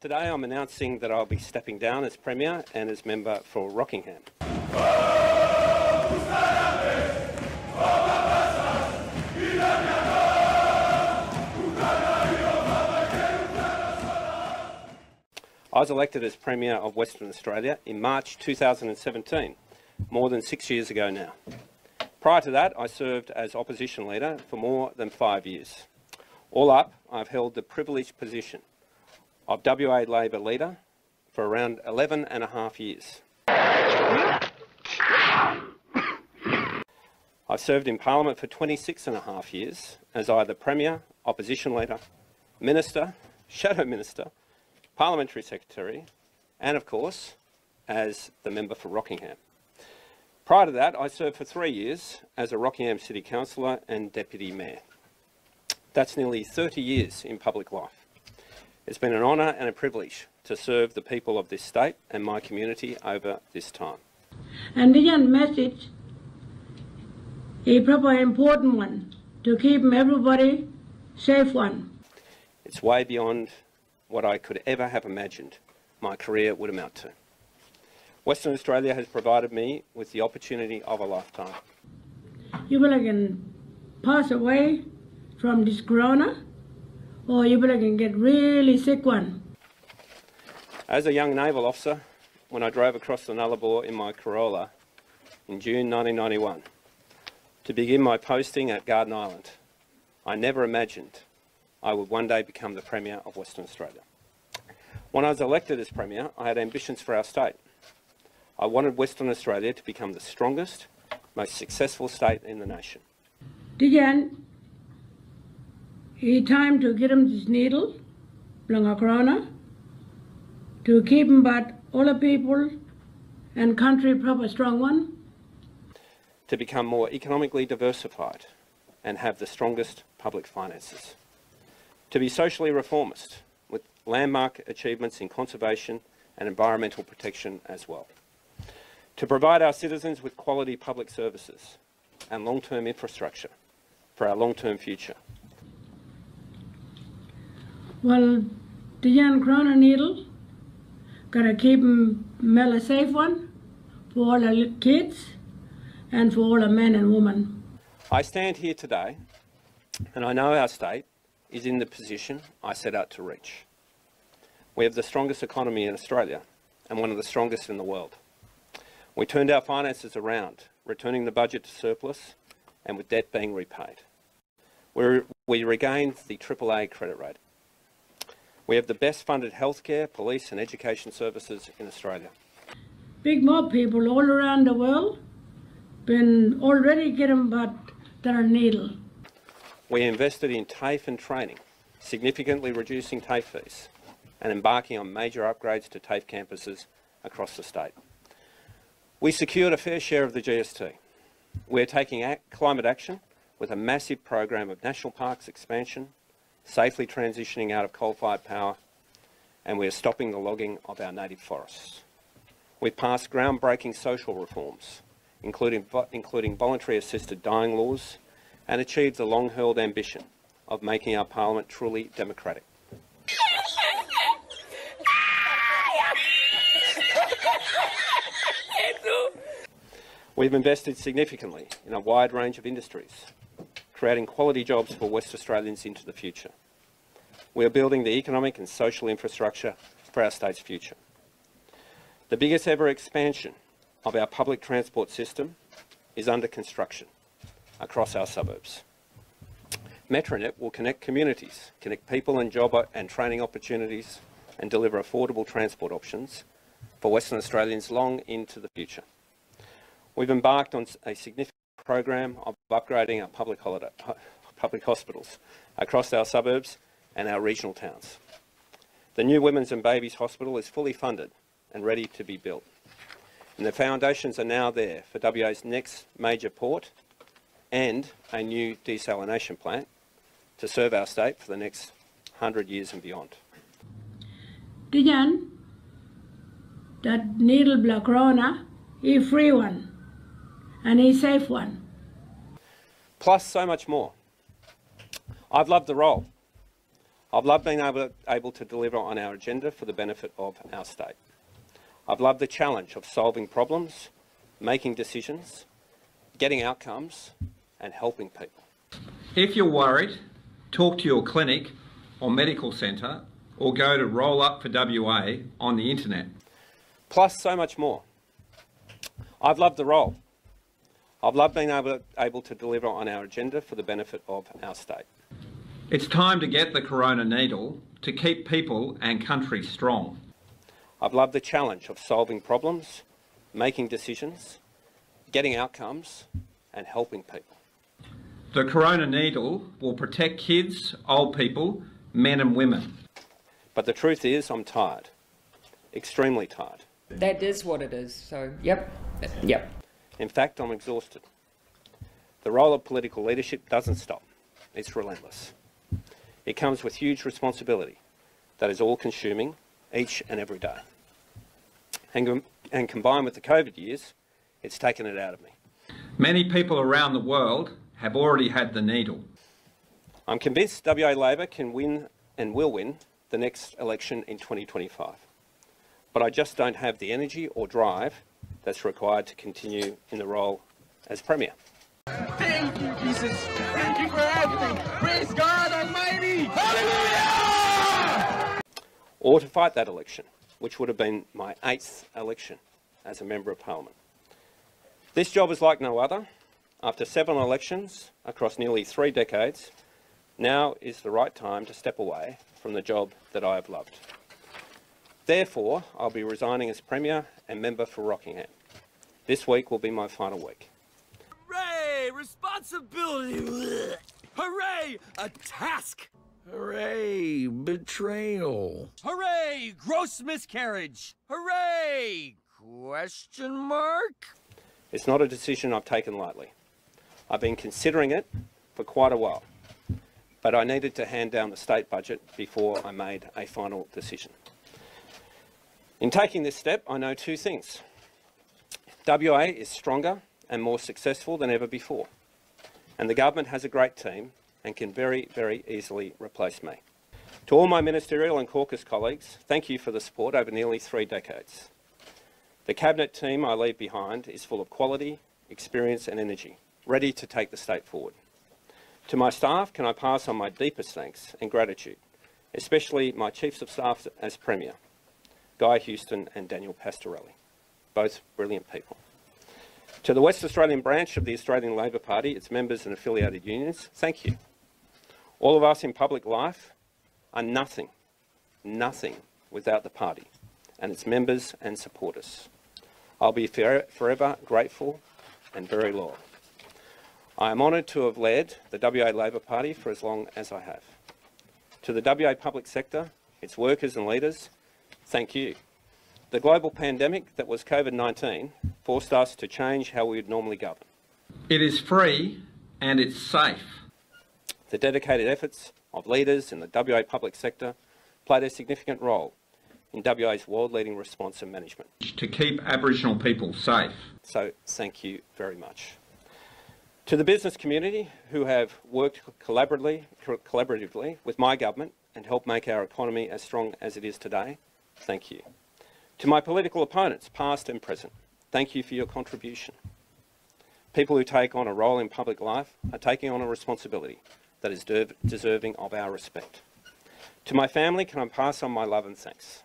Today I'm announcing that I'll be stepping down as Premier and as member for Rockingham. I was elected as Premier of Western Australia in March 2017, more than 6 years ago now. Prior to that, I served as Opposition Leader for more than 5 years. All up, I've held the privileged position of WA Labor Leader for around 11 and a half years. I've served in Parliament for 26 and a half years as either Premier, Opposition Leader, Minister, Shadow Minister, Parliamentary Secretary, and of course, as the member for Rockingham. Prior to that, I served for 3 years as a Rockingham City Councillor and Deputy Mayor. That's nearly 30 years in public life. It's been an honour and a privilege to serve the people of this state and my community over this time. And the message is a proper important one, to keep everybody safe one. It's way beyond what I could ever have imagined my career would amount to. Western Australia has provided me with the opportunity of a lifetime. You will can pass away from this corona, or you will can get really sick one. As a young naval officer, when I drove across the Nullarbor in my Corolla in June 1991 to begin my posting at Garden Island, I never imagined I would one day become the Premier of Western Australia. When I was elected as Premier, I had ambitions for our state. I wanted Western Australia to become the strongest, most successful state in the nation. Dijan, it's time to get him this needle, blanga corona, to keep him but all the people and country proper strong one. To become more economically diversified and have the strongest public finances. To be socially reformist, with landmark achievements in conservation and environmental protection as well. To provide our citizens with quality public services and long-term infrastructure for our long-term future. Well, the young corona needle, gotta keep them a safe one for all the kids and for all the men and women. I stand here today and I know our state is in the position I set out to reach. We have the strongest economy in Australia and one of the strongest in the world. We turned our finances around, returning the budget to surplus and with debt being repaid. We regained the AAA credit rating. We have the best funded healthcare, police and education services in Australia. Big mob people all around the world been already getting but their needle. We invested in TAFE and training, significantly reducing TAFE fees and embarking on major upgrades to TAFE campuses across the state. We secured a fair share of the GST. We're taking climate action with a massive program of national parks expansion, safely transitioning out of coal-fired power, and we're stopping the logging of our native forests. We've passed groundbreaking social reforms, including voluntary assisted dying laws, and achieved the long-held ambition of making our parliament truly democratic. We've invested significantly in a wide range of industries, creating quality jobs for West Australians into the future. We are building the economic and social infrastructure for our state's future. The biggest ever expansion of our public transport system is under construction across our suburbs. Metronet will connect communities, connect people and job and training opportunities, and deliver affordable transport options for Western Australians long into the future. We've embarked on a significant program of upgrading our public hospitals across our suburbs and our regional towns. The new Women's and Babies Hospital is fully funded and ready to be built. And the foundations are now there for WA's next major port and a new desalination plant to serve our state for the next 100 years and beyond. Dijan, that needle block corona, a free one and a safe one. Plus so much more. I've loved the role. I've loved being able to deliver on our agenda for the benefit of our state. I've loved the challenge of solving problems, making decisions, getting outcomes, and helping people. If you're worried, talk to your clinic or medical centre or go to Roll Up for WA on the internet. Plus so much more. I've loved the role. I've loved being able to deliver on our agenda for the benefit of our state. It's time to get the corona needle to keep people and country strong. I've loved the challenge of solving problems, making decisions, getting outcomes, and helping people. The corona needle will protect kids, old people, men and women. But the truth is, I'm tired. Extremely tired. That is what it is, so yep. In fact, I'm exhausted. The role of political leadership doesn't stop. It's relentless. It comes with huge responsibility that is all-consuming each and every day. And combined with the COVID years, it's taken it out of me. Many people around the world have already had the needle. I'm convinced WA Labor can win and will win the next election in 2025. But I just don't have the energy or drive that's required to continue in the role as Premier. Thank you, Jesus. Thank you for everything. Praise God Almighty. Hallelujah! Or to fight that election, which would have been my 8th election as a Member of Parliament. This job is like no other. After 7 elections across nearly 3 decades, now is the right time to step away from the job that I have loved. Therefore, I'll be resigning as Premier and Member for Rockingham. This week will be my final week. Hooray! Responsibility! Hooray! A task! Hooray! Betrayal. Hooray! Gross miscarriage! Hooray! Question mark? It's not a decision I've taken lightly. I've been considering it for quite a while, but I needed to hand down the state budget before I made a final decision. In taking this step, I know 2 things. WA is stronger and more successful than ever before, and the government has a great team and can very, very easily replace me. To all my ministerial and caucus colleagues, thank you for the support over nearly 3 decades. The Cabinet team I leave behind is full of quality, experience and energy, ready to take the state forward. To my staff, can I pass on my deepest thanks and gratitude, especially my Chiefs of Staff as Premier, Guy Houston and Daniel Pastorelli, both brilliant people. To the West Australian branch of the Australian Labor Party, its members and affiliated unions, thank you. All of us in public life are nothing without the party and its members and supporters. I'll be forever grateful and very loyal. I am honoured to have led the WA Labor Party for as long as I have. To the WA public sector, its workers and leaders, thank you. The global pandemic that was COVID-19 forced us to change how we would normally govern. It is free and it's safe. The dedicated efforts of leaders in the WA public sector played a significant role in WA's world-leading response and management. To keep Aboriginal people safe. So thank you very much. To the business community who have worked collaboratively with my government and helped make our economy as strong as it is today, thank you. To my political opponents, past and present, thank you for your contribution. People who take on a role in public life are taking on a responsibility that is deserving of our respect. To my family, can I pass on my love and thanks?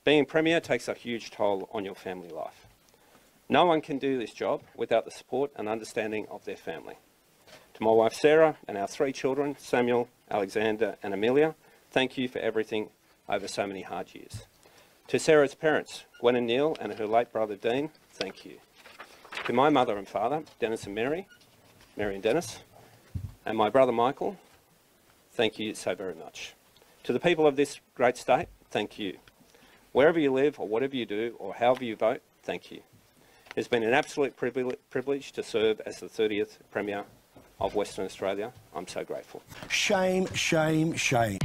Being Premier takes a huge toll on your family life. No one can do this job without the support and understanding of their family. To my wife Sarah and our 3 children, Samuel, Alexander and Amelia, thank you for everything over so many hard years. To Sarah's parents, Gwen and Neil, and her late brother Dean, thank you. To my mother and father, Dennis and Mary and Dennis, and my brother Michael, thank you so very much. To the people of this great state, thank you. Wherever you live or whatever you do or however you vote, thank you. It's been an absolute privilege to serve as the 30th Premier of Western Australia. I'm so grateful. Shame, shame, shame.